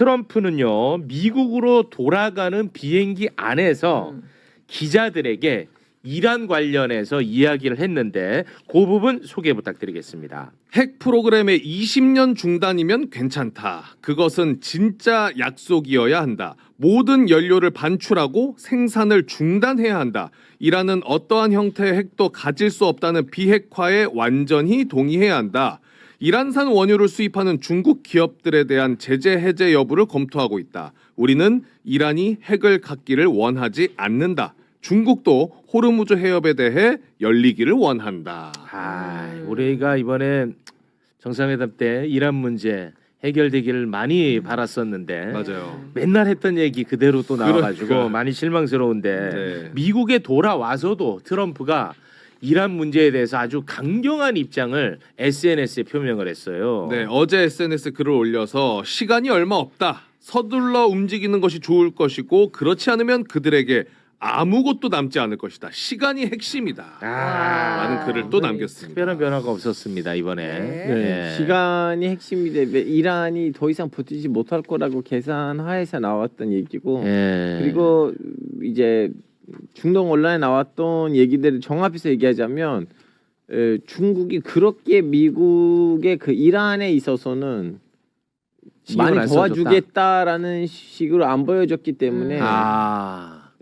트럼프는요 미국으로 돌아가는 비행기 안에서 기자들에게 이란 관련해서 이야기를 했는데 그 부분 소개 부탁드리겠습니다. 핵 프로그램의 20년 중단이면 괜찮다. 그것은 진짜 약속이어야 한다. 모든 연료를 반출하고 생산을 중단해야 한다. 이란은 어떠한 형태의 핵도 가질 수 없다는 비핵화에 완전히 동의해야 한다. 이란산 원유를 수입하는 중국 기업들에 대한 제재 해제 여부를 검토하고 있다. 우리는 이란이 핵을 갖기를 원하지 않는다. 중국도 호르무즈 해협에 대해 열리기를 원한다. 우리가 이번에 정상회담 때 이란 문제 해결되기를 많이 바랐었는데 맞아요. 맨날 했던 얘기 그대로 또 나와가지고 그러니까. 많이 실망스러운데 네. 미국에 돌아와서도 트럼프가 이란 문제에 대해서 아주 강경한 입장을 SNS에 표명을 했어요. 네, 어제 SNS 글을 올려서 시간이 얼마 없다. 서둘러 움직이는 것이 좋을 것이고 그렇지 않으면 그들에게 아무것도 남지 않을 것이다. 시간이 핵심이다. 라는 글을 또 남겼습니다. 특별한 변화가 없었습니다 이번에. 네. 시간이 핵심인데 이란이 더 이상 버티지 못할 거라고 계산하에서 나왔던 얘기고 네. 그리고 이제 중동 언론에 나왔던 얘기들을 종합해서 얘기하자면 중국이 그렇게 미국의 그 이란에 있어서는 많이 안 도와주겠다라는 식으로 안 보여줬기 때문에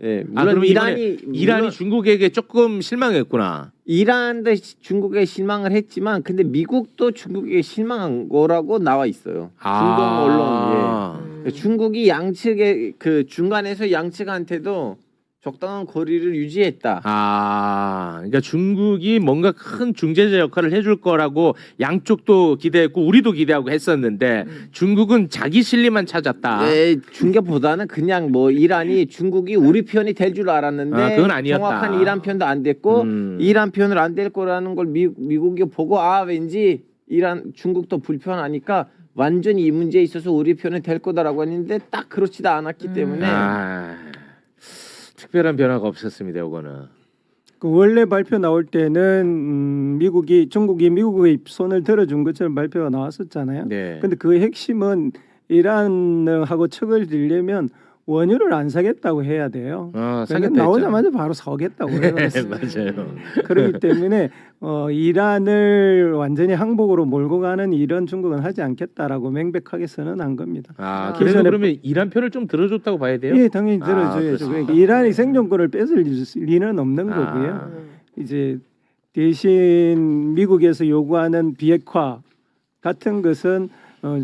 예, 물론 그럼 이란이 이란이 중국에게 조금 실망했구나. 이란도 중국에 실망을 했지만 근데 미국도 중국에 실망한 거라고 나와 있어요. 중동 언론. 예. 중국이 양측의 그 중간에서 양측한테도 적당한 거리를 유지했다. 그러니까 중국이 뭔가 큰 중재자 역할을 해줄 거라고 양쪽도 기대했고 우리도 기대하고 했었는데 중국은 자기 실리만 찾았다. 네, 중계보다는 그냥 뭐 이란이 중국이 우리 편이 될 줄 알았는데 그건 아니었다. 정확한 이란 편도 안 됐고 이란 편을 안 될 거라는 걸 미국이 보고 왠지 이란 중국도 불편하니까 완전히 이 문제에 있어서 우리 편이 될 거다라고 했는데 딱 그렇지도 않았기 때문에 특별한 변화가 없었습니다. 이거는. 그 원래 발표 나올 때는 중국이 미국의 손을 들어준 것처럼 발표가 나왔었잖아요. 네. 근데 그 핵심은 이란하고 척을 들려면 원유를 안 사겠다고 해야 돼요. 사겠다 나오자마자 바로 서겠다고 해요. 맞아요. 그렇기 때문에 이란을 완전히 항복으로 몰고 가는 이런 중국은 하지 않겠다라고 명백하게 선언한 겁니다. 그래서 그러면 이란 편을 좀 들어줬다고 봐야 돼요? 예, 당연히 들어줘야죠. 그러니까 이란이 생존권을 뺏을 리는 없는 거고요. 이제 대신 미국에서 요구하는 비핵화 같은 것은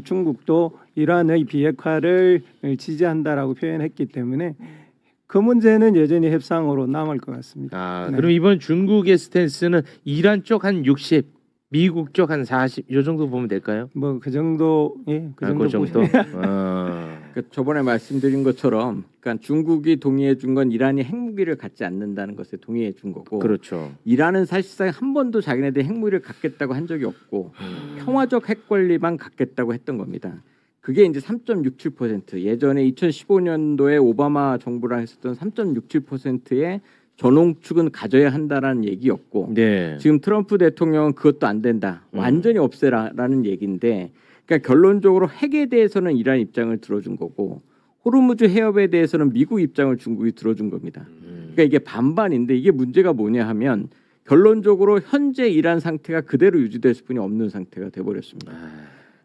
중국도 이란의 비핵화를 지지한다라고 표현했기 때문에 그 문제는 여전히 협상으로 남을 것 같습니다. 그럼 이번 중국의 스탠스는 이란 쪽 한 60, 미국 쪽 한 40, 요 정도 보면 될까요? 뭐 그 정도, 예, 그 정도. 그 정도. 그러니까 저번에 말씀드린 것처럼, 그러니까 중국이 동의해 준 건 이란이 핵무기를 갖지 않는다는 것에 동의해 준 거고, 그렇죠. 이란은 사실상 한 번도 자기네들 핵무기를 갖겠다고 한 적이 없고 평화적 핵 권리만 갖겠다고 했던 겁니다. 그게 이제 3.67%, 예전에 2015년도에 오바마 정부랑 했었던 3.67%의 전홍축은 가져야 한다라는 얘기였고, 네. 지금 트럼프 대통령은 그것도 안 된다, 완전히 없애라라는 얘기인데, 그러니까 결론적으로 핵에 대해서는 이란 입장을 들어준 거고 호르무즈 해협에 대해서는 미국 입장을 중국이 들어준 겁니다. 그러니까 이게 반반인데 이게 문제가 뭐냐 하면 결론적으로 현재 이란 상태가 그대로 유지될 수뿐이 없는 상태가 돼버렸습니다.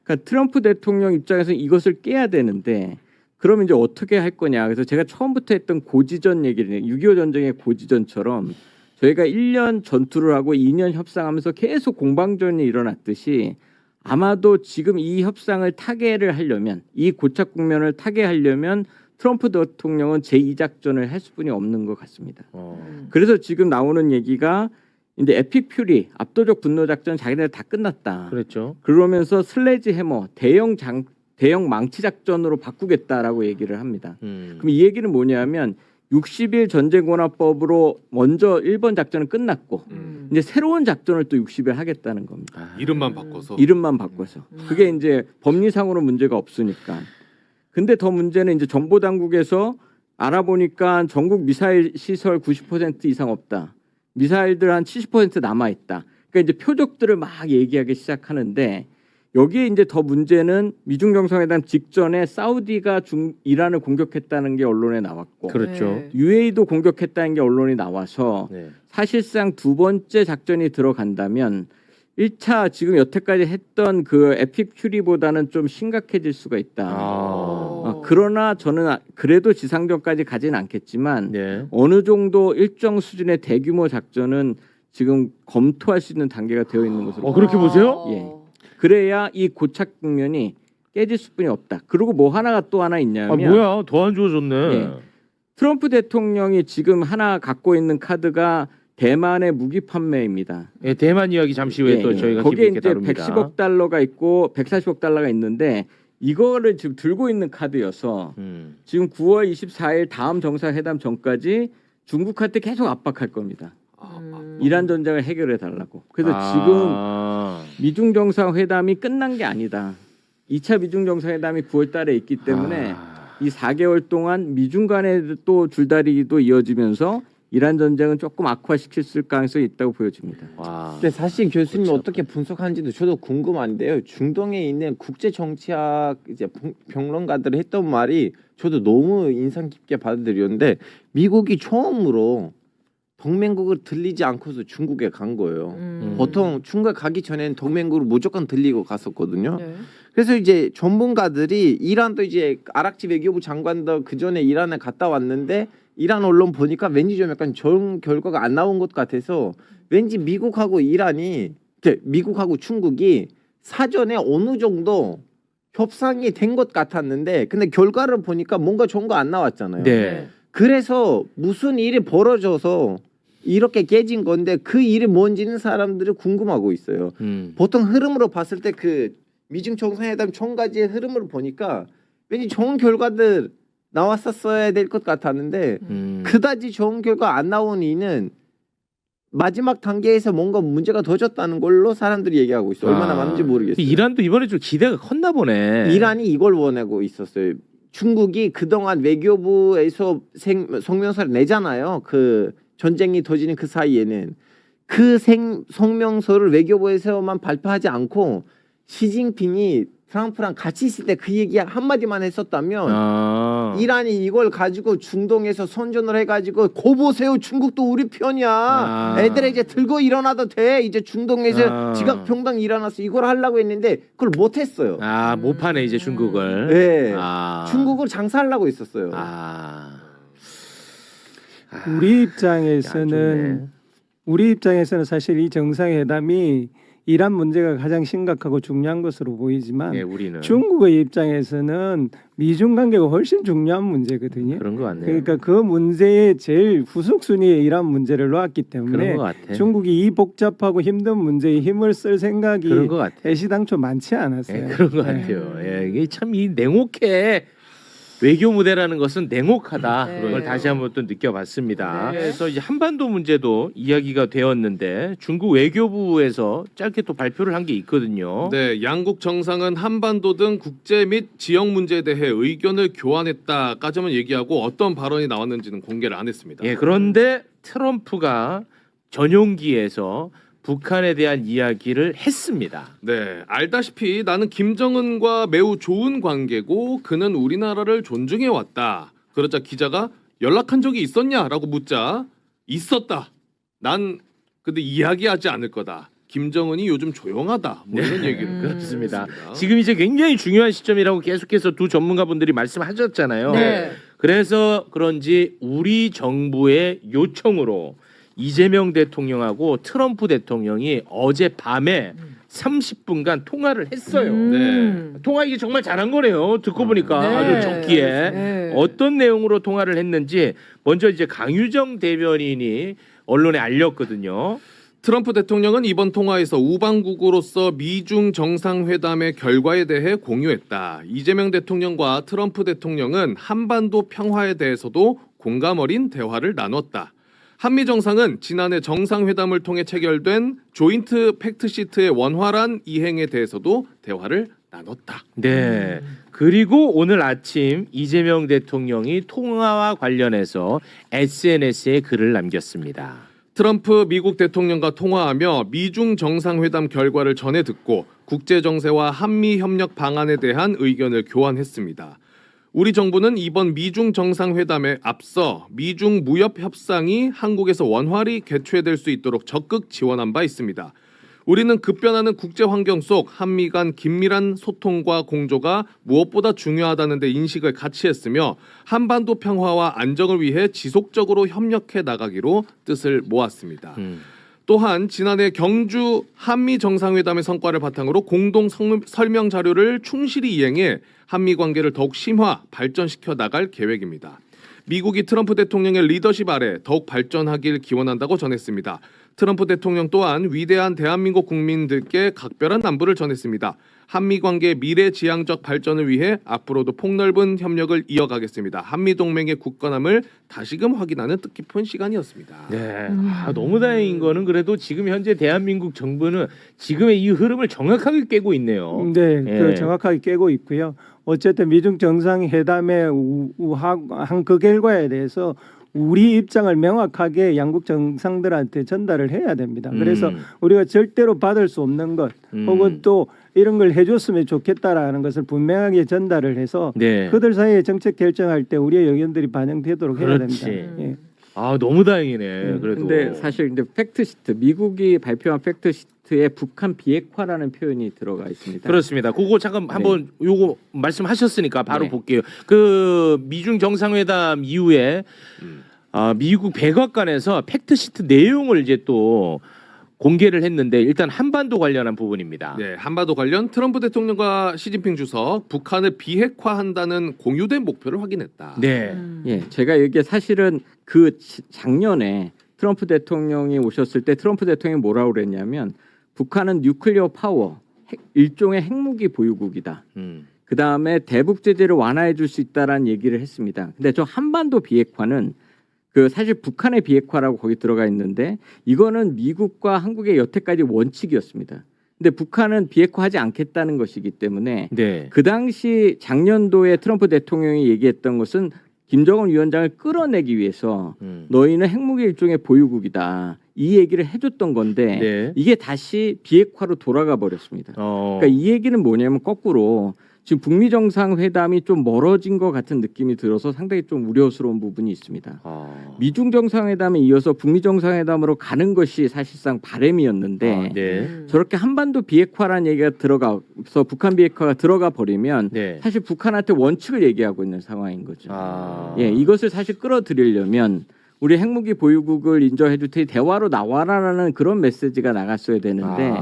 그러니까 트럼프 대통령 입장에서 이것을 깨야 되는데 그러면 이제 어떻게 할 거냐. 그래서 제가 처음부터 했던 고지전 얘기를 6.25 전쟁의 고지전처럼 저희가 1년 전투를 하고 2년 협상하면서 계속 공방전이 일어났듯이 아마도 지금 이 협상을 타개를 하려면 이 고착 국면을 타개하려면 트럼프 대통령은 제2작전을 할 수뿐이 없는 것 같습니다. 그래서 지금 나오는 얘기가 이제 에픽 퓨리 압도적 분노 작전 자기네들 다 끝났다. 그렇죠. 그러면서 슬래지 해머 대형 망치 작전으로 바꾸겠다라고 얘기를 합니다. 그럼 이 얘기는 뭐냐면 60일 전쟁권화법으로 먼저 1번 작전은 끝났고 이제 새로운 작전을 또 60일 하겠다는 겁니다. 이름만 바꿔서. 이름만 바꿔서. 그게 이제 법리상으로 문제가 없으니까. 근데 더 문제는 이제 정보 당국에서 알아보니까 전국 미사일 시설 90% 이상 없다. 미사일들 한 70% 남아 있다. 그러니까 이제 표적들을 막 얘기하기 시작하는데 여기에 이제 더 문제는 미중 정상회담 직전에 사우디가 이란을 공격했다는 게 언론에 나왔고 그렇죠. 네. UAE도 공격했다는 게 언론이 나와서 네. 사실상 두 번째 작전이 들어간다면 1차 지금 여태까지 했던 그 에픽 퓨리보다는 좀 심각해질 수가 있다. 그러나 저는 그래도 지상전까지 가지는 않겠지만 네. 어느 정도 일정 수준의 대규모 작전은 지금 검토할 수 있는 단계가 되어 있는 것으로 그렇게 보세요? 예. 그래야 이 고착 국면이 깨질 수뿐이 없다. 그리고 뭐 하나가 또 하나 있냐면 뭐야 더 안 좋아졌네. 예. 트럼프 대통령이 지금 하나 갖고 있는 카드가 대만의 무기 판매입니다. 예, 대만 이야기 잠시 후에 또 저희가 거기에 깊이 있게 이제 다룹니다. 110억 달러가 있고 140억 달러가 있는데 이거를 지금 들고 있는 카드여서 지금 9월 24일 다음 정상회담 전까지 중국한테 계속 압박할 겁니다. 이란 전쟁을 해결해 달라고. 그래서 지금 미중 정상회담이 끝난 게 아니다. 2차 미중 정상회담이 9월 달에 있기 때문에 이 4개월 동안 미중 간의 또 줄다리기도 이어지면서 이란 전쟁은 조금 악화시킬 가능성이 있다고 보여집니다. 근데 사실 교수님이 그렇죠. 어떻게 분석하는지도 저도 궁금한데요. 중동에 있는 국제 정치학 이제 평론가들이 했던 말이 저도 너무 인상 깊게 받아들였는데 미국이 처음으로 동맹국을 들리지 않고서 중국에 간 거예요. 보통 중국에 가기 전에는 동맹국을 무조건 들리고 갔었거든요. 네. 그래서 이제 전문가들이 이란도 이제 아락치 외교부 장관도 그 전에 이란에 갔다 왔는데 이란 언론 보니까 왠지 좀 약간 좋은 결과가 안 나온 것 같아서 왠지 미국하고 이란이 미국하고 중국이 사전에 어느 정도 협상이 된 것 같았는데 근데 결과를 보니까 뭔가 좋은 거 안 나왔잖아요. 네. 그래서 무슨 일이 벌어져서 이렇게 깨진 건데 그 일이 뭔지는 사람들이 궁금하고 있어요. 보통 흐름으로 봤을 때 그 미중 정상회담 총가지의 흐름을 보니까 왠지 좋은 결과들 나왔었어야 될 것 같았는데 그다지 좋은 결과 안 나온 이는 마지막 단계에서 뭔가 문제가 더졌다는 걸로 사람들이 얘기하고 있어요. 얼마나 맞는지 모르겠어요. 이란도 이번에 좀 기대가 컸나 보네. 이란이 이걸 원하고 있었어요. 중국이 그동안 외교부에서 성명서를 내잖아요. 그 전쟁이 터지는 그 사이에는 그 성명서를 외교부에서만 발표하지 않고 시진핑이 트럼프랑 같이 있을 때 그 얘기 한마디만 했었다면 이란이 이걸 가지고 중동에서 선전을 해가지고 고 보세요 중국도 우리 편이야 애들 이제 들고 일어나도 돼 이제 중동에서 지각평등 일어나서 이걸 하려고 했는데 그걸 못했어요. 못 파네 이제 중국을. 네. 중국을 장사하려고 했었어요. 우리 입장에서는 사실 이 정상회담이 이란 문제가 가장 심각하고 중요한 것으로 보이지만 네, 우리는 중국의 입장에서는 미중 관계가 훨씬 중요한 문제거든요. 그런 것 같네요. 그러니까 그 문제의 제일 후속순위에 이란 문제를 놓았기 때문에 그런 것 같아. 중국이 이 복잡하고 힘든 문제에 힘을 쓸 생각이 그런 것 같아. 애시당초 많지 않았어요. 그런 것 같아요. 예, 이게 참 이 냉혹해. 외교 무대라는 것은 냉혹하다. 네. 그걸 다시 한번 또 느껴봤습니다. 네. 그래서 이제 한반도 문제도 이야기가 되었는데 중국 외교부에서 짧게 또 발표를 한 게 있거든요. 네, 양국 정상은 한반도 등 국제 및 지역 문제에 대해 의견을 교환했다까지만 얘기하고 어떤 발언이 나왔는지는 공개를 안 했습니다. 예, 그런데 트럼프가 전용기에서 북한에 대한 이야기를 했습니다. 네, 알다시피 나는 김정은과 매우 좋은 관계고 그는 우리나라를 존중해 왔다. 그러자 기자가 연락한 적이 있었냐라고 묻자 있었다. 난 근데 이야기하지 않을 거다. 김정은이 요즘 조용하다. 뭐 이런 얘기를 그렇습니다. 했습니다. 지금 이제 굉장히 중요한 시점이라고 계속해서 두 전문가분들이 말씀하셨잖아요. 네. 그래서 그런지 우리 정부의 요청으로 이재명 대통령하고 트럼프 대통령이 어젯밤에 30분간 통화를 했어요. 네. 통화 이게 정말 잘한 거네요. 듣고 보니까 네. 아주 적기에 네. 어떤 내용으로 통화를 했는지 먼저 이제 강유정 대변인이 언론에 알렸거든요. 트럼프 대통령은 이번 통화에서 우방국으로서 미중 정상회담의 결과에 대해 공유했다. 이재명 대통령과 트럼프 대통령은 한반도 평화에 대해서도 공감 어린 대화를 나눴다. 한미 정상은 지난해 정상회담을 통해 체결된 조인트 팩트시트의 원활한 이행에 대해서도 대화를 나눴다. 네. 그리고 오늘 아침 이재명 대통령이 통화와 관련해서 SNS에 글을 남겼습니다. 트럼프 미국 대통령과 통화하며 미중 정상회담 결과를 전해 듣고 국제 정세와 한미 협력 방안에 대한 의견을 교환했습니다. 우리 정부는 이번 미중 정상회담에 앞서 미중 무역 협상이 한국에서 원활히 개최될 수 있도록 적극 지원한 바 있습니다. 우리는 급변하는 국제 환경 속 한미 간 긴밀한 소통과 공조가 무엇보다 중요하다는 데 인식을 같이 했으며 한반도 평화와 안정을 위해 지속적으로 협력해 나가기로 뜻을 모았습니다. 또한 지난해 경주 한미 정상회담의 성과를 바탕으로 공동 설명 자료를 충실히 이행해 한미 관계를 더욱 심화, 발전시켜 나갈 계획입니다. 미국이 트럼프 대통령의 리더십 아래 더욱 발전하길 기원한다고 전했습니다. 트럼프 대통령 또한 위대한 대한민국 국민들께 각별한 안부를 전했습니다. 한미 관계의 미래지향적 발전을 위해 앞으로도 폭넓은 협력을 이어가겠습니다. 한미 동맹의 굳건함을 다시금 확인하는 뜻깊은 시간이었습니다. 네, 너무 다행인 거는 그래도 지금 현재 대한민국 정부는 지금의 이 흐름을 정확하게 깨고 있네요. 네, 예. 그 정확하게 깨고 있고요. 어쨌든 미중 정상회담의 한 그 결과에 대해서 우리 입장을 명확하게 양국 정상들한테 전달을 해야 됩니다. 그래서 우리가 절대로 받을 수 없는 것 혹은 또 이런 걸 해줬으면 좋겠다라는 것을 분명하게 전달을 해서 네. 그들 사이에 정책 결정할 때 우리의 의견들이 반영되도록 해야 그렇지. 됩니다. 예. 아 너무 다행이네. 그래도. 근데 사실 이제 팩트 시트 미국이 발표한 팩트 시트에 북한 비핵화라는 표현이 들어가 있습니다. 그렇습니다. 그거 잠깐 한번 요거 말씀하셨으니까 바로 네. 볼게요. 그 미중 정상회담 이후에 미국 백악관에서 팩트 시트 내용을 이제 또 공개를 했는데 일단 한반도 관련한 부분입니다. 네, 한반도 관련 트럼프 대통령과 시진핑 주석 북한을 비핵화한다는 공유된 목표를 확인했다. 네. 예, 제가 이게 사실은 그 작년에 트럼프 대통령이 오셨을 때 트럼프 대통령이 뭐라고 그랬냐면 북한은 뉴클리어 파워, 일종의 핵무기 보유국이다. 그 다음에 대북 제재를 완화해 줄 수 있다라는 얘기를 했습니다. 근데 저 한반도 비핵화는 그 사실 북한의 비핵화라고 거기 들어가 있는데 이거는 미국과 한국의 여태까지 원칙이었습니다. 근데 북한은 비핵화하지 않겠다는 것이기 때문에 네. 그 당시 작년도에 트럼프 대통령이 얘기했던 것은 김정은 위원장을 끌어내기 위해서 너희는 핵무기 일종의 보유국이다. 이 얘기를 해줬던 건데 네. 이게 다시 비핵화로 돌아가 버렸습니다. 그러니까 이 얘기는 뭐냐면 거꾸로 지금 북미 정상회담이 좀 멀어진 것 같은 느낌이 들어서 상당히 좀 우려스러운 부분이 있습니다. 미중 정상회담에 이어서 북미 정상회담으로 가는 것이 사실상 바람이었는데 네. 저렇게 한반도 비핵화라는 얘기가 들어가서 북한 비핵화가 들어가 버리면 네. 사실 북한한테 원칙을 얘기하고 있는 상황인 거죠. 아. 예, 이것을 사실 끌어들이려면 우리 핵무기 보유국을 인정해 줄 테니 대화로 나와라라는 그런 메시지가 나갔어야 되는데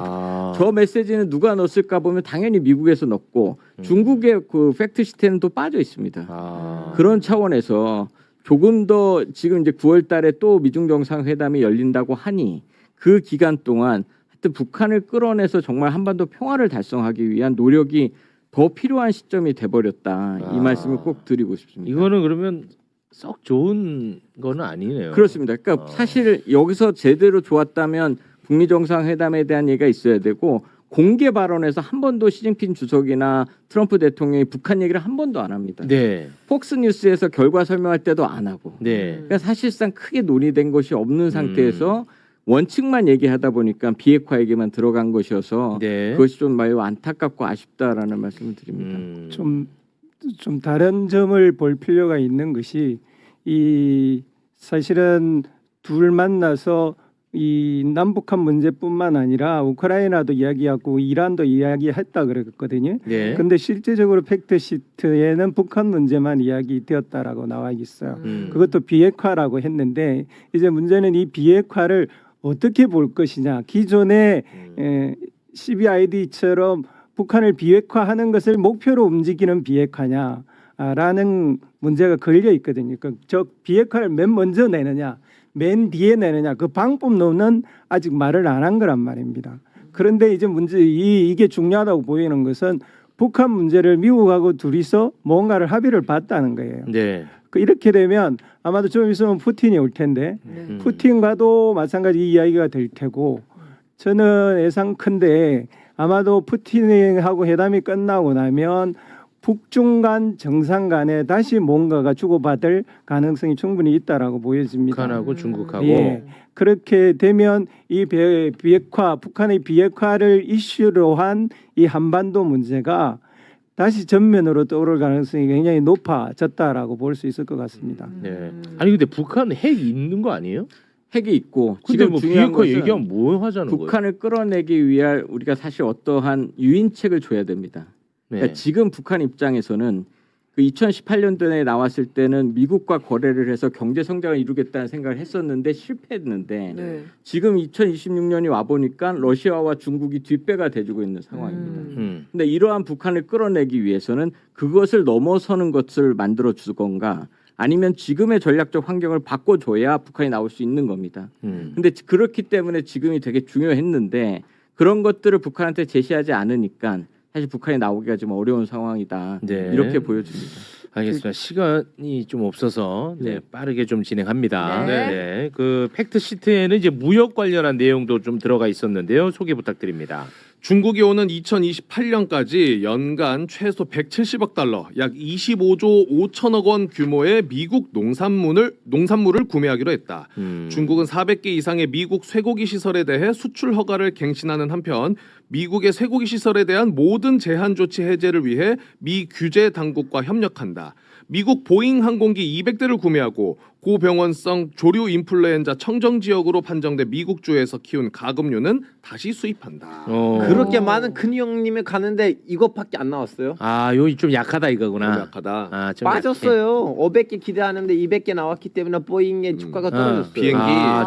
저 메시지는 누가 넣었을까 보면 당연히 미국에서 넣었고 중국의 그 팩트 시트에는 또 빠져 있습니다. 그런 차원에서 조금 더 지금 이제 9월 달에 또 미중 정상회담이 열린다고 하니 그 기간 동안 하여튼 북한을 끌어내서 정말 한반도 평화를 달성하기 위한 노력이 더 필요한 시점이 돼버렸다. 이 말씀을 꼭 드리고 싶습니다. 이거는 그러면 썩 좋은 거는 아니네요. 그렇습니다. 그러니까 사실 여기서 제대로 좋았다면 북미 정상회담에 대한 얘기가 있어야 되고 공개 발언에서 한 번도 시진핑 주석이나 트럼프 대통령이 북한 얘기를 한 번도 안 합니다. 네. 폭스뉴스에서 결과 설명할 때도 안 하고. 네. 그러니까 사실상 크게 논의된 것이 없는 상태에서 원칙만 얘기하다 보니까 비핵화 얘기만 들어간 것이어서 네. 그것이 좀 매우 안타깝고 아쉽다라는 말씀을 드립니다. 좀 다른 점을 볼 필요가 있는 것이 이 사실은 둘 만나서 이 남북한 문제뿐만 아니라 우크라이나도 이야기하고 이란도 이야기했다 그랬거든요. 네. 근데 실제적으로 팩트 시트에는 북한 문제만 이야기되었다라고 나와 있어요. 그것도 비핵화라고 했는데 이제 문제는 이 비핵화를 어떻게 볼 것이냐. 기존의 CBID처럼 북한을 비핵화하는 것을 목표로 움직이는 비핵화냐라는 문제가 걸려 있거든요. 그러니까 저 비핵화를 맨 먼저 내느냐, 맨 뒤에 내느냐 그 방법론은 아직 말을 안 한 거란 말입니다. 그런데 이제 이게 중요하다고 보이는 것은 북한 문제를 미국하고 둘이서 뭔가를 합의를 봤다는 거예요. 네. 이렇게 되면 아마도 좀 있으면 푸틴이 올 텐데 푸틴과도 마찬가지 이야기가 될 테고 저는 예상컨대 아마도 푸틴하고 회담이 끝나고 나면 북중 간 정상 간에 다시 뭔가가 주고받을 가능성이 충분히 있다라고 보여집니다. 북한하고 중국하고 예. 그렇게 되면 이 비핵화, 북한의 비핵화를 이슈로 한 이 한반도 문제가 다시 전면으로 떠오를 가능성이 굉장히 높아졌다라고 볼 수 있을 것 같습니다. 네. 아니 근데 북한 핵 있는 거 아니에요? 핵이 있고 근데 지금 뭐 중요한 비핵화 것은 얘기하면 뭐 하자는 거예요? 북한을 끌어내기 위한 우리가 사실 어떠한 유인책을 줘야 됩니다. 네. 그러니까 지금 북한 입장에서는 그 2018년도에 나왔을 때는 미국과 거래를 해서 경제 성장을 이루겠다는 생각을 했었는데 실패했는데 네. 지금 2026년이 와 보니까 러시아와 중국이 뒷배가 돼주고 있는 상황입니다. 근데 이러한 북한을 끌어내기 위해서는 그것을 넘어서는 것을 만들어 줄 건가 아니면 지금의 전략적 환경을 바꿔줘야 북한이 나올 수 있는 겁니다. 근데 그렇기 때문에 지금이 되게 중요했는데 그런 것들을 북한한테 제시하지 않으니까 사실 북한이 나오기가 좀 어려운 상황이다. 네. 이렇게 보여집니다. 알겠습니다. 시간이 좀 없어서 네. 빠르게 좀 진행합니다. 네. 그 팩트 시트에는 이제 무역 관련한 내용도 좀 들어가 있었는데요. 소개 부탁드립니다. 중국이 오는 2028년까지 연간 최소 170억 달러, 약 25조 5천억 원 규모의 미국 농산물을 구매하기로 했다. 중국은 400개 이상의 미국 쇠고기 시설에 대해 수출 허가를 갱신하는 한편 미국의 쇠고기 시설에 대한 모든 제한 조치 해제를 위해 미 규제 당국과 협력한다. 미국 보잉 항공기 200대를 구매하고 고병원성 조류 인플루엔자 청정 지역으로 판정된 미국주에서 키운 가금류는 다시 수입한다. 그렇게 많은 큰 형님이 가는데 이것밖에 안 나왔어요. 아, 요이 좀 약하다 이거구나. 약하다. 아, 좀 빠졌어요. 500개 기대하는데 200개 나왔기 때문에 보잉의 주가가 떨어졌어요. 비행기.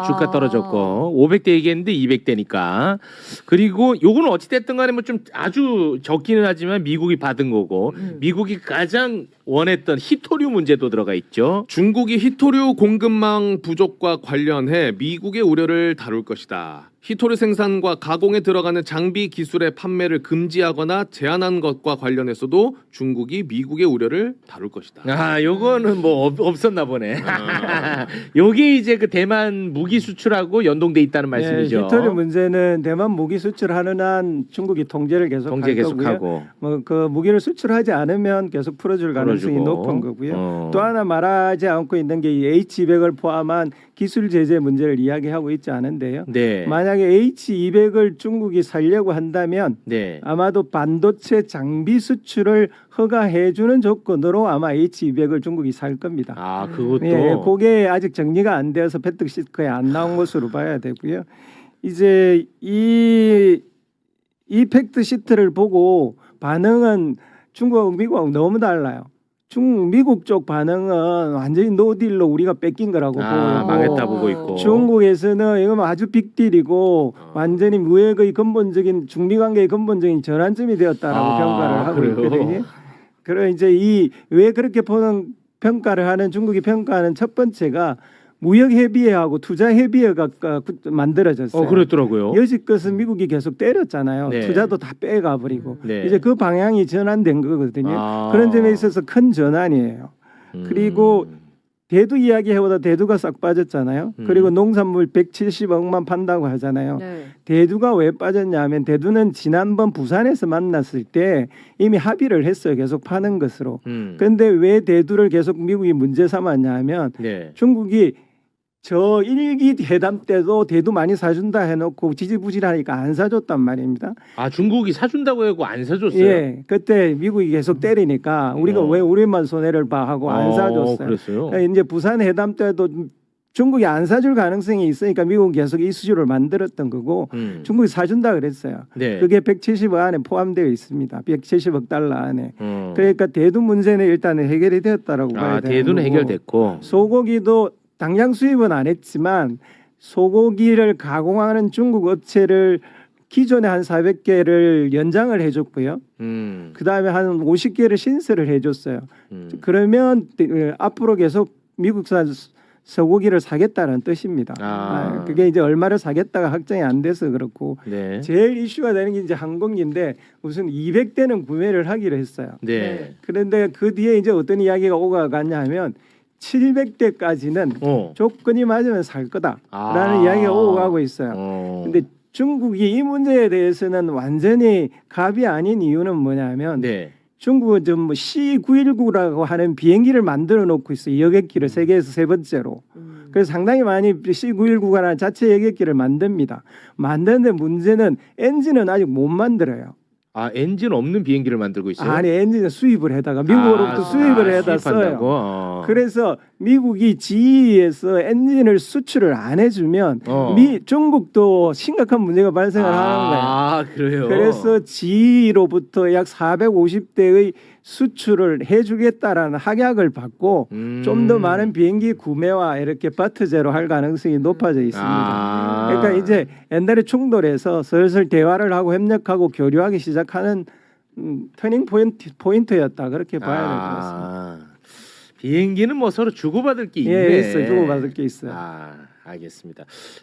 주가 떨어졌고 500대 얘기했는데 200대니까. 그리고 요거는 어찌 됐든 간에 뭐 좀 아주 적기는 하지만 미국이 받은 거고 미국이 가장 원했던 히토류 문제도 들어가 있죠. 중국이 히토류 공급망 부족과 관련해 미국의 우려를 다룰 것이다. 히토류 생산과 가공에 들어가는 장비 기술의 판매를 금지하거나 제한한 것과 관련해서도 중국이 미국의 우려를 다룰 것이다. 아, 요거는 뭐 없었나 보네. 요게 이제 그 대만 무기 수출하고 연동돼 있다는 말씀이죠. 네, 히토류 문제는 대만 무기 수출하는 한 중국이 통제를 계속 통제 할 거고요. 계속하고. 그 무기를 수출하지 않으면 계속 풀어줄 가능성이 풀어주고. 높은 거고요. 또 하나 말하지 않고 있는 게 이 H200을 포함한 기술 제재 문제를 이야기하고 있지 않은데요. 네. 만약에 H200을 중국이 살려고 한다면 네. 아마도 반도체 장비 수출을 허가해주는 조건으로 아마 H200을 중국이 살 겁니다. 아, 그것도. 예, 그게 아직 정리가 안 되어서 팩트 시트에 안 나온 것으로 봐야 되고요. 이제 이 팩트 시트를 보고 반응은 중국하고 미국하고 너무 달라요. 미국 쪽 반응은 완전히 노딜로 우리가 뺏긴 거라고 보고 망했다 보고 있고. 중국에서는 이건 아주 빅딜이고 완전히 무역의 근본적인 중미 관계의 근본적인 전환점이 되었다라고 평가를 하고 그래요? 있거든요. 그래 이제 왜 그렇게 보는 평가를 하는 중국이 평가하는 첫 번째가 무역 협의회하고 투자 협의회가 만들어졌어요. 그랬더라고요. 여지껏은 미국이 계속 때렸잖아요. 네. 투자도 다 빼가 버리고 네. 이제 그 방향이 전환된 거거든요. 그런 점에 있어서 큰 전환이에요. 그리고 대두 이야기해보다 대두가 싹 빠졌잖아요. 그리고 농산물 170억만 판다고 하잖아요. 네. 대두가 왜 빠졌냐면 대두는 지난번 부산에서 만났을 때 이미 합의를 했어요. 계속 파는 것으로. 그런데 왜 대두를 계속 미국이 문제 삼았냐면 네. 중국이 저 1기 회담 때도 대두 많이 사준다 해놓고 지지부진하니까 안 사줬단 말입니다. 아, 중국이 사준다고 하고 안 사줬어요. 예, 그때 미국이 계속 때리니까 우리가 왜 우리만 손해를 봐 하고 안 사줬어요. 그랬어요. 그러니까 이제 부산 회담 때도 중국이 안 사줄 가능성이 있으니까 미국은 계속 이슈를 만들었던 거고 중국이 사준다 그랬어요. 네. 그게 170억 안에 포함되어 있습니다. 170억 달러 안에. 그러니까 대두 문제는 일단은 해결이 되었다라고 봐야 되는 대두는 거고. 해결됐고. 소고기도 당장 수입은 안 했지만 소고기를 가공하는 중국 업체를 기존에 한 400개를 연장을 해줬고요. 그 다음에 한 50개를 신설을 해줬어요. 그러면 앞으로 계속 미국산 소고기를 사겠다는 뜻입니다. 그게 이제 얼마를 사겠다가 확정이 안 돼서 그렇고 네. 제일 이슈가 되는 게 이제 항공기인데 무슨 200대는 구매를 하기로 했어요. 네. 그런데 그 뒤에 이제 어떤 이야기가 오가갔냐 하면 700대까지는 조건이 맞으면 살 거다라는 이야기가 오고 가고 있어요. 근데 중국이 이 문제에 대해서는 완전히 갑이 아닌 이유는 뭐냐면 네. 중국은 좀 뭐 C919라고 하는 비행기를 만들어 놓고 있어요. 여객기를 세계에서 세 번째로. 그래서 상당히 많이 C919가 자체 여객기를 만듭니다. 만드는데 문제는 엔진은 아직 못 만들어요. 아 엔진 없는 비행기를 만들고 있어요. 아니 엔진을 수입을 해다가 미국으로부터 수입을 해다 써요. 그래서 미국이 GE에서 엔진을 수출을 안 해주면 중국도 심각한 문제가 발생을 하는 거예요. 아 그래요. 그래서 GE로부터 약 450대의 수출을 해주겠다라는 확약을 받고 좀 더 많은 비행기 구매와 이렇게 바트제로 할 가능성이 높아져 있습니다. 그러니까 이제 옛날에 충돌해서 슬슬 대화를 하고 협력하고 교류하기 시작하는 터닝 포인트였다 그렇게 봐야 될 것 같습니다. 비행기는 뭐 서로 주고받을 게 있네. 예, 있어요. 주고받을 게 있어요. 알겠습니다.